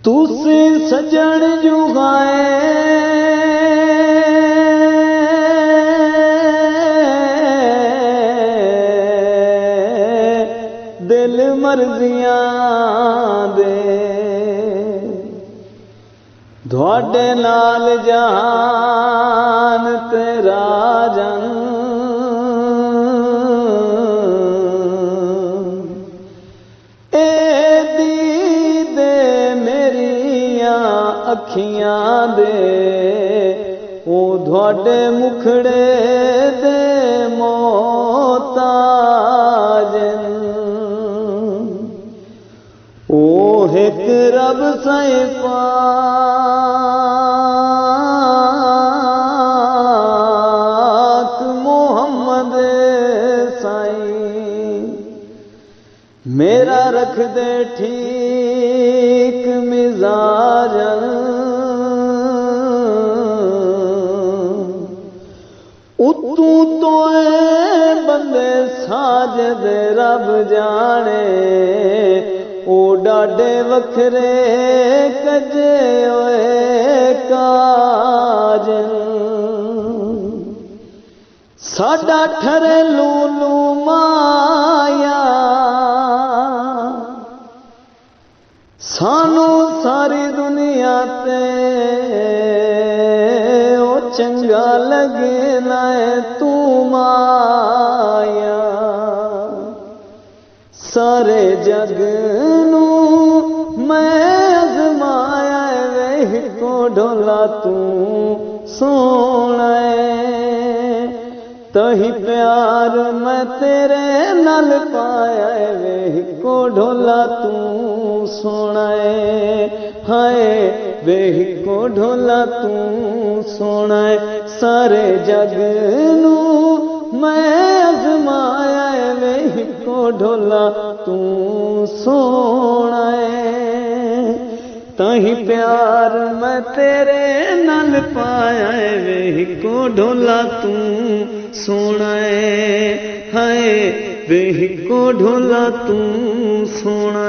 तुसी सजन जुगाए दिल मर्जियां दे थोड़े नाल जहान तेरा जन अखियां दे ओ थोड़े मुखड़े दे मोहताजन ओ एक रब साईं पाक मोहम्मद साईं मेरा रख दे ठीक मिजाजन उतू तो बंदे साजदे रब जाने ओ डाडे वखरे कजे ओए काजन साडा ठरे लूलू माया सानू सारी दुनिया ते ओ चंगा लगे ना तू माया सारे जग नू मैं अजमाया वेह को ढोला तू सोना तही प्यार मैं तेरे नाल पाया वेह को ढोला तू सोना हाय वेह को ढोला तू सोना सारे जग नू मैं अजमाया वेह को ढोला तू सोना तही प्यार मैं तेरे नाल पाया वेह को ढोला तू सोना हाय वेह को ढोला तू सोना।